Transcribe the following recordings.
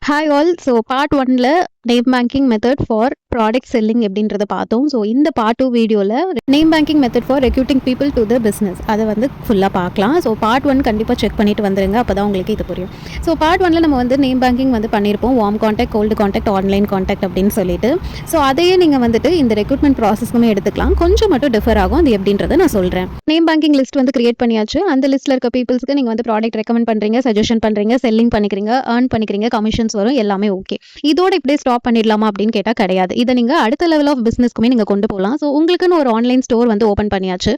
Hi all. So part 1ல name banking method for product selling எப்படின்றத பார்த்தோம். So இந்த பார்ட் 2 வீடியோவில் name banking method for recruiting people to the business அதை வந்து ஃபுல்லாக பார்க்கலாம். ஸோ பார்ட் 1 கண்டிப்பாக செக் பண்ணிட்டு வந்துருங்க, அப்போ தான் உங்களுக்கு இது புரியும். ஸோ பார்ட் 1ல் நம்ம வந்து நேம் பேங்கிங் வந்து பண்ணியிருப்போம், warm contact, cold contact, online contact அப்படின்னு சொல்லிட்டு. ஸோ அதையே நீங்கள் வந்துட்டு இந்த ரெக்ரூட்மெண்ட் ப்ராசஸ்க்குமே எடுத்துக்கலாம். கொஞ்சம் மட்டும் டிஃபர் ஆகும், அது எப்படின்றத நான் சொல்கிறேன். நேம் பேங்கிங் லிஸ்ட் வந்து கிரியேட் பண்ணியாச்சு. அந்த லிஸ்ட்டில் இருக்க பீப்புள்ஸ்க்கு நீங்கள் வந்து ப்ராடக்ட் ரெக்கமெண்ட் பண்ணுறீங்க, சஜஷன் பண்ணுறீங்க, செல்லிங் பண்ணிக்கிறீங்க, ஏர்ன் பண்ணிக்கிறீங்க, கமிஷன்ஸ் வரும், எல்லாமே ஓகே. இதோட இப்படியே ஸ்டாப் பண்ணிடலாமா அப்படின்னு கேட்டால் கிடையாது. இதை நீங்கள் அடுத்த லெவல் ஆஃப் பிஸ்னஸ்க்குமே நீங்கள் கொண்டு போகலாம். ஸோ உங்களுக்குன்னு ஒரு ஆன்லைன் ஸ்டோர் வந்து ஓப்பன் பண்ணியாச்சு.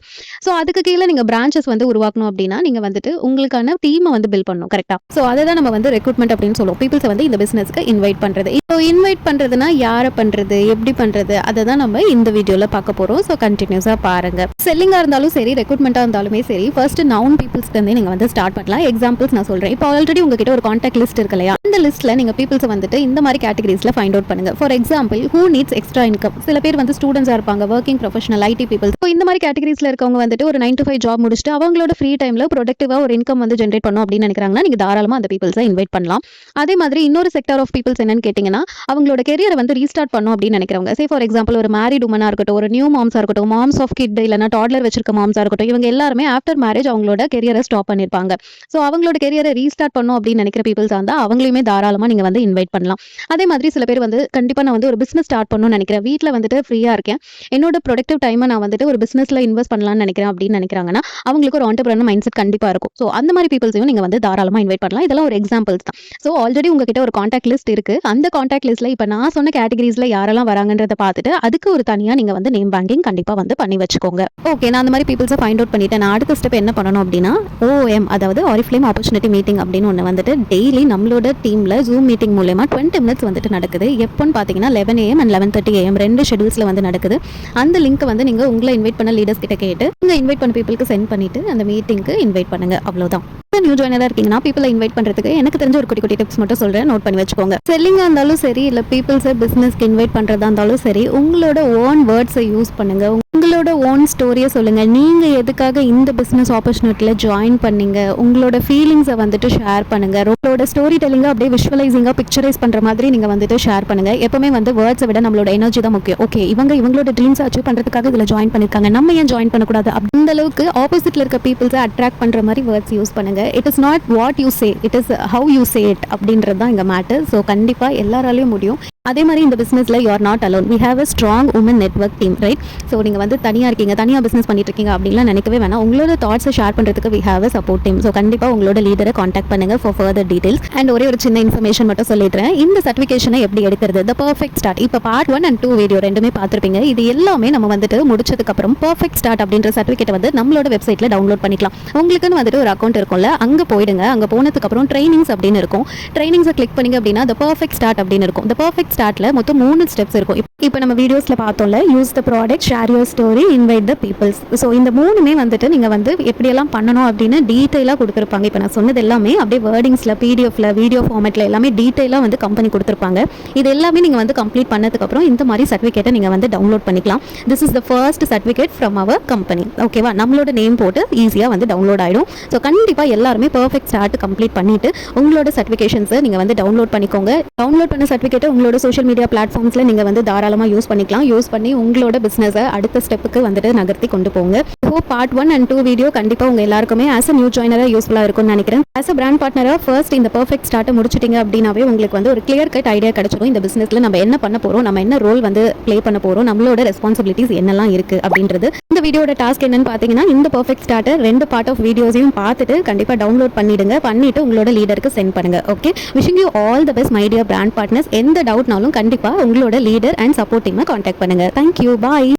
ஸோ அதுக்கு கீழே நீங்கள் பிரான்ச்சஸ் வந்து உருவாக்கணும் அப்படின்னா நீங்கள் வந்துட்டு உங்களுக்கான டீமை வந்து பில்ட் பண்ணணும், கரெக்டாக. ஸோ அதை தான் நம்ம வந்து ரெக்ரூட்மெண்ட் அப்படின்னு சொல்லுவோம். பீப்புள்ஸை வந்து இந்த பிஸ்னஸ்க்கு இன்வைட் பண்ணுறது. இப்போ இன்வைட் பண்ணுறதுனா யாரை பண்ணுறது, எப்படி பண்ணுறது, அதை தான் நம்ம இந்த வீடியோவில் பார்க்க போகிறோம். ஸோ கண்டினியூஸாக பாருங்கள். செல்லிங்காக இருந்தாலும் சரி, ரெக்ரூட்மெண்ட்டாக இருந்தாலுமே சரி, ஃபர்ஸ்ட் நவுன் பீப்புள்ஸ்க்கு நீங்கள் வந்து ஸ்டார்ட் பண்ணலாம். எக்ஸாம்பிள்ஸ் நான் சொல்கிறேன். இப்போ ஆல்ரெடி உங்ககிட்ட ஒரு கான்டாக்ட் லிஸ்ட் இருக்கு இல்லையா, அந்த லிஸ்ட்டில் நீங்கள் பீப்புள்ஸை வந்துட்டு இந்த மாதிரி கேட்டகரிஸில் ஃபைண்ட் அவுட் பண்ணுங்கள். For example, who needs extra income. சில பேர் வந்து ஸ்டூடெண்ட்ஸாக இருப்பாங்க, working professional, ID people. So இந்த மாதிரி கேட்டகரிஸில் இருக்கவங்க வந்துட்டு ஒரு 9 to 5 ஜாப் முடிச்சுட்டு அவங்களோட ஃப்ரீ டைமில் ப்ரொடக்டிவாக ஒரு இன்கம் வந்து ஜென்ரேட் பண்ணணும் அப்படின்னு நினைக்கிறாங்கன்னா நீங்கள் தாராளமாக அந்த பீப்புள்ஸை இன்வைட் பண்ணலாம். அதே மாதிரி இன்னொரு செக்டர் ஆஃப் பீப்புள்ஸ் என்னன்னு கேட்டிங்கன்னா, அவங்களோட கெரியரை வந்து ரீஸ்டார்ட் பண்ணணும் அப்படின்னு நினைக்கிறவங்க. சே ஃபார் எக்ஸாம்பிள், ஒரு மேரிட் உமனாக இருக்கட்டும், ஒரு நியூ மாம்ஸாக இருக்கட்டும், மாம்ஸ் ஆஃப் கிட் இல்லைனா டாட்லர் வச்சிருக்க மாம்ஸாக இருக்கட்டும், இவங்க எல்லாருமே ஆஃப்டர் மேரேஜ் அவங்களோட கெரியரை ஸ்டாப் பண்ணியிருப்பாங்க. ஸோ அவங்களோட கெரியரை ரீஸ்டார்ட் பண்ணணும் அப்படின்னு நினைக்கிற பீப்புள்ஸாக இருந்தால் அவங்களையுமே தாராளமாக நீங்கள் வந்து இன்வைட் பண்ணலாம். அதே மாதிரி சில பேர் வந்து கண்டிப்பாக நான் வந்து ஒரு பிஸ்னஸ் ஸ்டார்ட் பண்ணணும்னு நினைக்கிறேன், வீட்டில் வந்துட்டு ஃப்ரீயாக இருக்கேன், என்னோட ப்ரொடக்டிவ் டைமை நான் வந்துட்டு ஒரு பிஸ்னஸில் இன்வெஸ்ட் பண்ணலாம்னு நினைக்கிறேன் அப்படின்னு நினைக்கிறாங்கன்னா அவங்களுக்கு ஒரு ஆண்டர்பிரனர் மைண்ட் செட் கண்டிப்பாக இருக்கும். ஸோ அந்த மாதிரி பீப்புள்ஸையும் நீங்கள் வந்து தாராளமாக இன்வைட் பண்ணலாம். இதெல்லாம் ஒரு எக்ஸாம்பிள்ஸ் தான். ஸோ ஆல்ரெடி உங்ககிட்ட ஒரு கான்டாக்ட் லிஸ்ட் இருக்குது. அந்த கான்டாக்ட் லிஸ்ட்டில் இப்போ நான் சொன்ன கேட்டகரிஸில் யாரெல்லாம் வராங்கன்றதை பார்த்துட்டு அதுக்கு ஒரு தனியாக நீங்கள் வந்து நேம் பேங்கிங் கண்டிப்பாக வந்து பண்ணி வச்சுக்கோங்க. ஓகே, நான் அந்த மாதிரி பீப்புள்ஸை ஃபைண்ட் அவுட் பண்ணிட்டேன். நான் அடுத்த ஸ்டெப் என்ன பண்ணணும் அப்படின்னா, OM அதாவது ஆரிஃப்ளேம் ஆப்பர்ச்சுனிட்டி மீட்டிங் அப்படின்னு ஒன்று வந்துட்டு டெய்லி நம்மளோட டீமில் ஜூம் மீட்டிங் மூலமா 20 minutes வந்துட்டு நடக்குது. எப்போன்னு பார்த்தீங்கன்னா 11 AM and 11:30 AM 2 ஷெடியூல்ஸில் வந்து நடக்குது. அந்த லிங்க் வந்து நீங்கள் உங்களை இன்வைட் பண்ண லீடர்ஸ் கிட்ட கேட்டு நீங்கள் இன்வைட் பண்ண பீப்புளுக்கு சென்ட் பண்ணிட்டு அந்த மீட்டிங்க்கு இன்வைட் பண்ணுங்க. அவ்வளோதான். நியூ ஜாயினராக இருக்கீங்கன்னா பீப்புளை இன்வைட் பண்ணுறதுக்கு எனக்கு தெரிஞ்ச ஒரு குட்டி டிப்ஸ் மட்டும் சொல்கிறேன், நோட் பண்ணி வச்சுக்கோங்க. செல்லிங்காக இருந்தாலும் சரி, இல்லை பீப்புள்ஸை பிஸ்னஸ்க்கு இன்வைட் பண்ணுறதா இருந்தாலும் சரி, உங்களோட ஓன் வேர்ட்ஸை யூஸ் பண்ணுங்க, உங்களோட ஓன் ஸ்டோரியை சொல்லுங்கள். நீங்கள் எதுக்காக இந்த பிஸ்னஸ் ஆப்பர்ச்சுனிட்டியில் ஜாயின் பண்ணீங்க, உங்களோட ஃபீலிங்ஸை வந்துட்டு ஷேர் பண்ணுங்கள். உங்களோட ஸ்டோரி டெல்லிங்காக அப்படியே விஷுவலைசிங்காக பிக்சரைஸ் பண்ணுற மாதிரி நீங்கள் வந்துட்டு ஷேர் பண்ணுங்கள். எப்பவுமே வந்து வேர்ட்ஸை விட நம்மளோட எனர்ஜி தான் முக்கியம். ஓகே, இவங்களோட ட்ரீம்ஸ் அச்சீவ் பண்ணுறதுக்காக இதில் ஜாயின் பண்ணியிருக்காங்க, நம்ம ஏன் ஜாயின் பண்ணக்கூடாது, அந்த அளவுக்கு ஆப்போசிட்டில் இருக்க பீப்புள்ஸை அட்ராக்ட் பண்ணுற மாதிரி வேர்ட்ஸ் யூஸ் பண்ணுங்கள். It is not what you say, it is how you say it அப்படின்றது தான் இங்கே மேட்டர். ஸோ கண்டிப்பாக எல்லாராலையும் முடியும். அதே மாதிரி இந்த பிஸ்னஸில் you are not alone, we have a strong woman network team, right? So நீங்கள் வந்து தனியாக இருக்கீங்க, தனியாக பிஸ்னஸ் பண்ணிட்டு இருக்கீங்க அப்படின்லாம் நினைக்கவே வேணாம். உங்களோட தாட்ஸை ஷேர் பண்ணுறதுக்கு we have a support team. So கண்டிப்பாக உங்களோட லீடரை காண்டாக்ட் பண்ணுங்கள் ஃபார் ஃபர்தர் டீடைல்ஸ். அண்ட் ஒரே ஒரு சின்ன இன்ஃபர்மேஷன் மட்டும் சொல்லிடுறேன். இந்த சர்டிஃபிகேஷனை எப்படி எடுக்கிறது, த பர்ஃபெக்ட் ஸ்டார்ட், இப்போ பார்ட் 1 and 2 வீடியோ ரெண்டுமே பார்த்துருப்பீங்க. இது எல்லாமே நம்ம வந்துட்டு முடிச்சதுக்கப்புறம் பர்ஃபெக்ட் ஸ்டார்ட் அப்படின்ற சர்டிஃபிகேட்டை வந்து நம்மளோட வெப்சைட்டில் டவுன்லோட் பண்ணிக்கலாம். உங்களுக்குன்னு வந்துட்டு ஒரு அக்கௌண்ட் இருக்கும்ல, அங்கே போயிடுங்க. அங்கே போனதுக்கப்புறம் ட்ரைனிங்ஸ் அப்படின்னு இருக்கும். ட்ரைனிங்ஸை கிளிக் பண்ணிங்க அப்படின்னா த பர்ஃபெக்ட் ஸ்டார்ட் அப்படின்னு இருக்கும். த பர்ஃபெக்ட் ஸ்டார்ட்டில் மொத்தம் 3 ஸ்டெப்ஸ் இருக்கும். இப்போ நம்ம வீடியோஸில் பார்த்தோம்ல, use the product, share your story, invite the peoples. So இந்த 3மே வந்துட்டு நீங்கள் வந்து எப்படியெல்லாம் பண்ணணும் அப்படின்னு டீட்டெயிலாக கொடுத்துருப்பாங்க. இப்போ நான் சொன்னது எல்லாமே அப்படியே வேர்டிங்ஸில், பிடிஎஃப்ல, வீடியோ ஃபார்மேட்டில் எல்லாமே டீட்டெயிலாக வந்து கம்பெனி கொடுத்துருப்பாங்க. இது எல்லாமே நீங்கள் வந்து கம்ப்ளீட் பண்ணதுக்கப்புறம் இந்த மாதிரி சர்டிஃபிகேட்டை நீங்கள் வந்து டவுன்லோட் பண்ணிக்கலாம். This is the first certificate from our company. ஓகேவா? நம்மளோட நேம் போட்டு ஈஸியாக வந்து டவுன்லோட் ஆகிடும். ஸோ கண்டிப்பாக எல்லாருமே பர்ஃபெக்ட் ஸ்டார்ட் கம்ப்ளீட் பண்ணிவிட்டு உங்களோட சர்டிஃபிகேஷன்ஸை நீங்கள் வந்து டவுன்லோட் பண்ணிக்கோங்க. டவுன்லோட் பண்ண சர்டிஃபிகேட்டை உங்களோட சோஷியல் மீடியா பிளாட்ஃபார்ம்ஸில் நீங்கள் வந்து தாராளமாக யூஸ் பண்ணிக்கலாம். யூஸ் பண்ணி உங்களோட பிஸ்னஸை அடுத்த ஸ்டெப்புக்கு வந்துட்டு நகர்த்தி கொண்டு போங்க. ஸோ பார்ட் 1 and 2 வீடியோ கண்டிப்பாக உங்கள் எல்லாருக்குமே ஆஸ் அ நியூ ஜாயினராக யூஸ்ஃபுல்லாக இருக்கும்னு நினைக்கிறேன். ஆஸ் அ பிராண்ட் பார்ட்னராக ஃபர்ஸ்ட் இந்த பர்ஃபெக்ட் ஸ்டார்ட்டை முடிச்சிட்டிங்க அப்படின்னாவே உங்களுக்கு வந்து ஒரு கிளியர் கட் ஐடியா கிடைச்சிடும். இந்த பிஸ்னஸில் நம்ம என்ன பண்ண போகிறோம், நம்ம என்ன ரோல் வந்து ப்ளே பண்ண போகிறோம், நம்மளோட ரெஸ்பான்சிபிலிட்டிஸ் என்னெல்லாம் இருக்குது அப்படின்றது. இந்த வீடியோட டாஸ்க் என்னன்னு பார்த்தீங்கன்னா, இந்த பர்ஃபெக்ட் ஸ்டார்ட்டை 2 பார்ட் ஆஃப் வீடியோஸையும் பார்த்துட்டு கண்டிப்பாக டவுன்லோட் பண்ணிடுங்க. பண்ணிட்டு உங்களோட லீடருக்கு சென்ட் பண்ணுங்க. Okay, wishing you all the best my dear brand partners. எந்த டவுட்னாலும் கண்டிப்பாக உங்களோட லீடர் அண்ட் சப்போர்ட் டீமை காண்டாக்ட் பண்ணுங்க. தேங்க்யூ, பாய்.